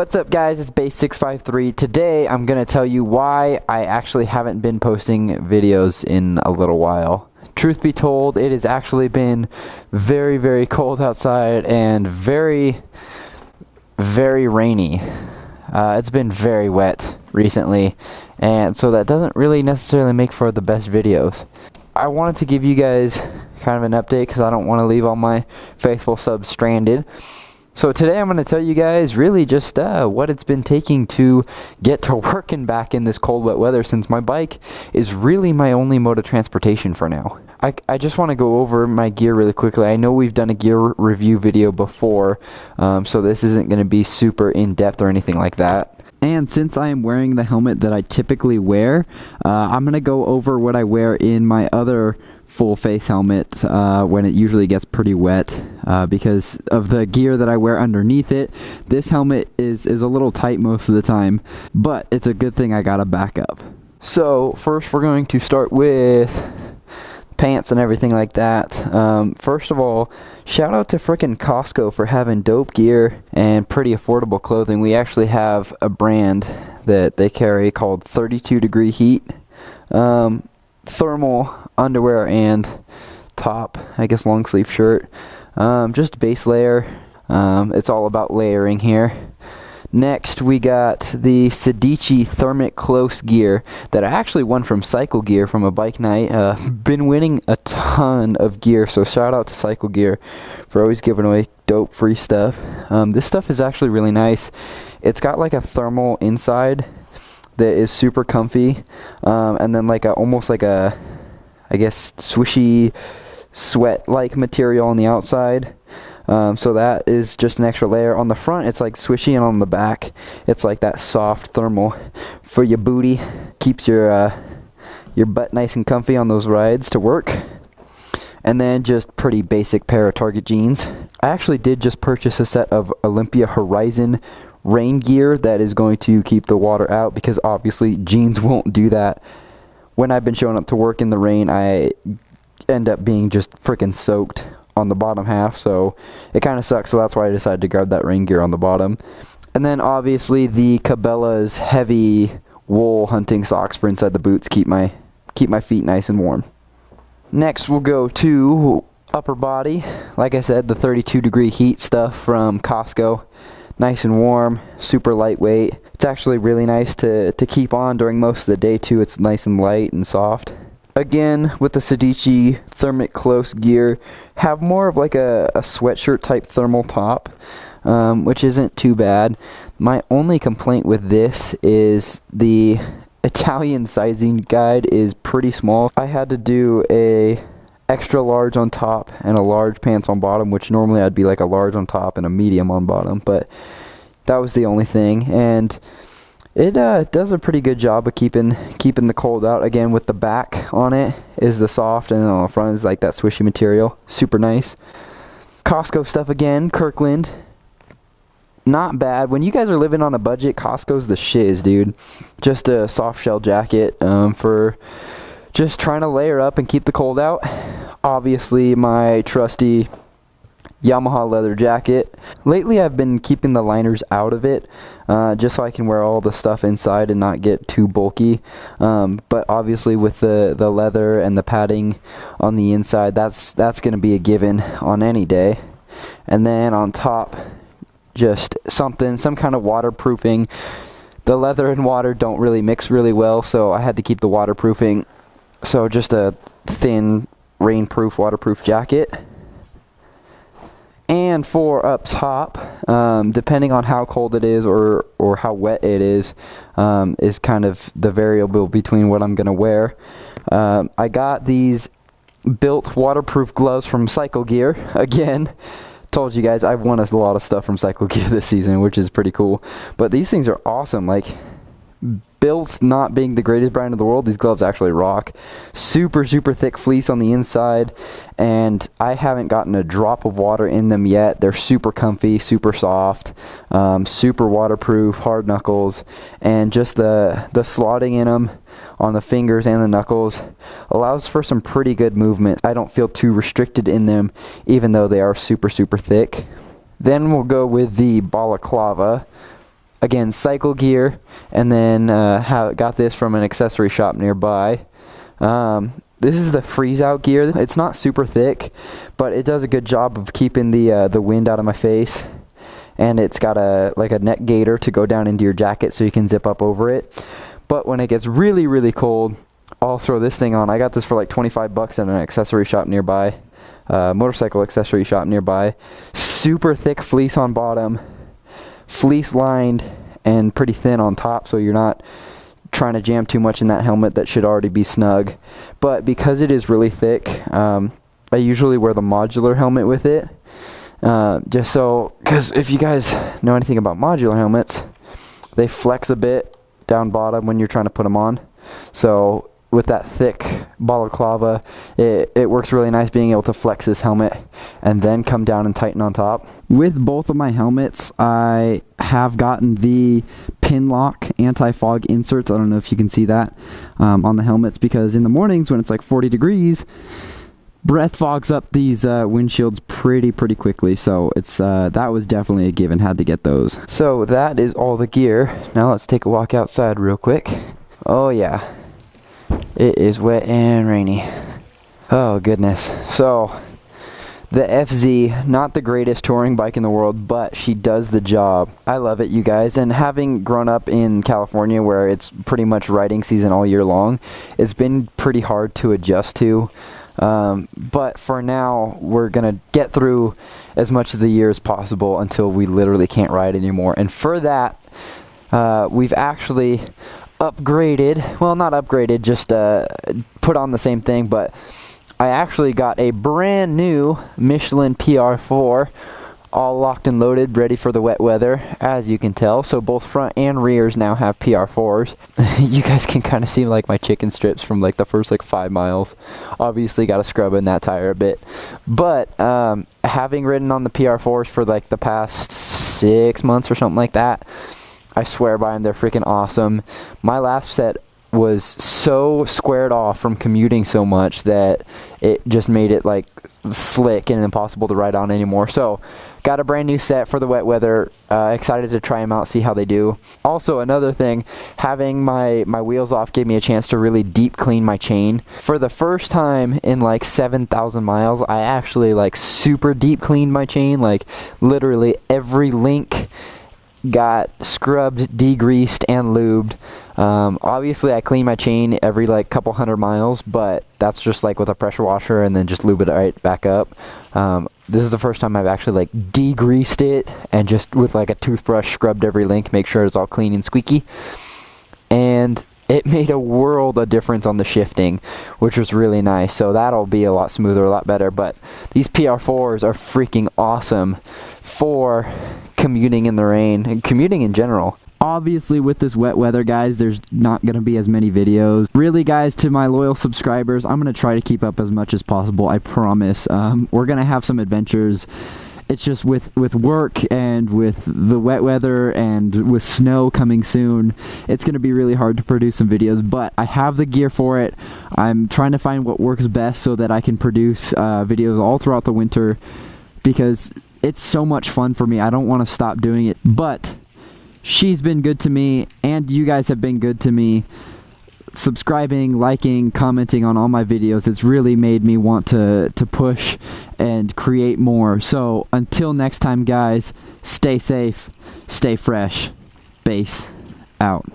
What's up, guys? It's Base653. Today I'm going to tell you why I actually haven't been posting videos in a little while. Truth be told, it has actually been very, very cold outside and very, very rainy. It's been very wet recently, and so that doesn't really necessarily make for the best videos. I wanted to give you guys kind of an update because I don't want to leave all my faithful subs stranded. So today I'm going to tell you guys really just what it's been taking to get to working back in this cold, wet weather, since my bike is really my only mode of transportation for now. I just want to go over my gear really quickly. I know we've done a gear review video before, so this isn't going to be super in-depth or anything like that. And since I am wearing the helmet that I typically wear, I'm going to go over what I wear in my other full face helmet when it usually gets pretty wet because of the gear that I wear underneath it. This helmet is a little tight most of the time, but it's a good thing I got a backup. So first we're going to start with pants and everything like that. First of all, shout out to frickin' Costco for having dope gear and pretty affordable clothing. We actually have a brand that they carry called 32 Degree Heat. Thermal underwear and top, I guess long sleeve shirt, just base layer. It's all about layering here. Next we got the Sedici Thermic Close gear that I actually won from Cycle Gear from a bike night. Been winning a ton of gear, so shout out to Cycle Gear for always giving away dope free stuff. This stuff is actually really nice. It's got like a thermal inside that is super comfy, and then like almost like a, I guess, swishy sweat-like material on the outside. So that is just an extra layer. On the front, it's like swishy, and on the back, it's like that soft thermal for your booty. Keeps your butt nice and comfy on those rides to work. And then just pretty basic pair of Target jeans. I actually did just purchase a set of Olympia Horizon rain gear that is going to keep the water out, because obviously jeans won't do that. When I've been showing up to work in the rain, I end up being just freaking soaked on the bottom half, so it kind of sucks. So that's why I decided to grab that rain gear on the bottom. And then obviously the Cabela's heavy wool hunting socks for inside the boots, keep my feet nice and warm. Next we'll go to upper body. Like I said, the 32 Degree Heat stuff from Costco. Nice and warm, super lightweight. It's actually really nice to keep on during most of the day too. It's nice and light and soft. Again, with the Sedici Thermic Close gear, have more of like a sweatshirt type thermal top, which isn't too bad. My only complaint with this is the Italian sizing guide is pretty small. I had to do a extra large on top and a large pants on bottom, which normally I'd be like a large on top and a medium on bottom, but that was the only thing. And it does a pretty good job of keeping the cold out. Again, with the back on it is the soft, and then on the front is like that swishy material. Super nice. Costco stuff again, Kirkland. Not bad. When you guys are living on a budget, Costco's the shiz, dude. Just a soft shell jacket for just trying to layer up and keep the cold out. Obviously, my trusty Yamaha leather jacket. Lately I've been keeping the liners out of it, just so I can wear all the stuff inside and not get too bulky. But obviously with the leather and the padding on the inside, that's going to be a given on any day. And then on top, just some kind of waterproofing. The leather and water don't really mix really well, so I had to keep the waterproofing. So just a thin rainproof waterproof jacket. And for up top, depending on how cold it is or how wet it is kind of the variable between what I'm going to wear. I got these built waterproof gloves from Cycle Gear. Again, told you guys I've won a lot of stuff from Cycle Gear this season, which is pretty cool. But these things are awesome. Like, built not being the greatest brand in the world, these gloves actually rock. Super thick fleece on the inside, and I haven't gotten a drop of water in them yet. They're super comfy, super soft, super waterproof, hard knuckles, and just the slotting in them on the fingers and the knuckles allows for some pretty good movement. I don't feel too restricted in them, even though they are super thick. Then we'll go with the balaclava. again, cycle gear, and then got this from an accessory shop nearby. This is the freeze out gear. It's not super thick, but it does a good job of keeping the wind out of my face. And it's got a neck gaiter to go down into your jacket so you can zip up over it. But when it gets really, really cold, I'll throw this thing on. I got this for like 25 bucks at an accessory shop nearby, motorcycle accessory shop nearby. Super thick fleece on bottom, fleece lined, and pretty thin on top, so you're not trying to jam too much in that helmet that should already be snug. But because it is really thick, I usually wear the modular helmet with it. Just so, because if you guys know anything about modular helmets, they flex a bit down bottom when you're trying to put them on. So with that thick balaclava, it works really nice being able to flex this helmet and then come down and tighten on top. With both of my helmets, I have gotten the pin lock anti-fog inserts. I don't know if you can see that on the helmets, because in the mornings when it's like 40 degrees, breath fogs up these windshields pretty quickly, so it's that was definitely a given. Had to get those. So that is all the gear. Now let's take a walk outside real quick. Oh yeah, it is wet and rainy. Oh goodness. So the FZ, not the greatest touring bike in the world, but she does the job. I love it, you guys, and having grown up in California where it's pretty much riding season all year long, it's been pretty hard to adjust to. But for now, we're gonna get through as much of the year as possible until we literally can't ride anymore. And for that, we've actually upgraded, well, not upgraded, just put on the same thing, but I actually got a brand new Michelin PR4, all locked and loaded, ready for the wet weather, as you can tell. So both front and rears now have PR4s. You guys can kind of see like my chicken strips from like the first like 5 miles. Obviously got to scrub in that tire a bit. But having ridden on the PR4s for like the past 6 months or something like that, I swear by them, they're freaking awesome. My last set was so squared off from commuting so much that it just made it like slick and impossible to ride on anymore. So got a brand new set for the wet weather. Excited to try them out, see how they do. Also, another thing, having my wheels off gave me a chance to really deep clean my chain. For the first time in like 7,000 miles, I actually like super deep cleaned my chain. Like literally every link got scrubbed, degreased, and lubed. Obviously I clean my chain every like couple 100 miles, but that's just like with a pressure washer and then just lube it right back up. This is the first time I've actually like degreased it and just with like a toothbrush scrubbed every link, make sure it's all clean and squeaky. And it made a world of difference on the shifting, which was really nice. So that'll be a lot smoother, a lot better. But these PR4s are freaking awesome for commuting in the rain and commuting in general. Obviously with this wet weather, guys, there's not going to be as many videos. Really, guys, to my loyal subscribers, I'm going to try to keep up as much as possible, I promise. We're going to have some adventures. It's just with work and with the wet weather and with snow coming soon, it's going to be really hard to produce some videos, but I have the gear for it. I'm trying to find what works best so that I can produce videos all throughout the winter, because it's so much fun for me. I don't want to stop doing it, but she's been good to me, and you guys have been good to me. Subscribing, liking, commenting on all my videos, it's really made me want to push and create more. So until next time, guys, stay safe, stay fresh. Base out.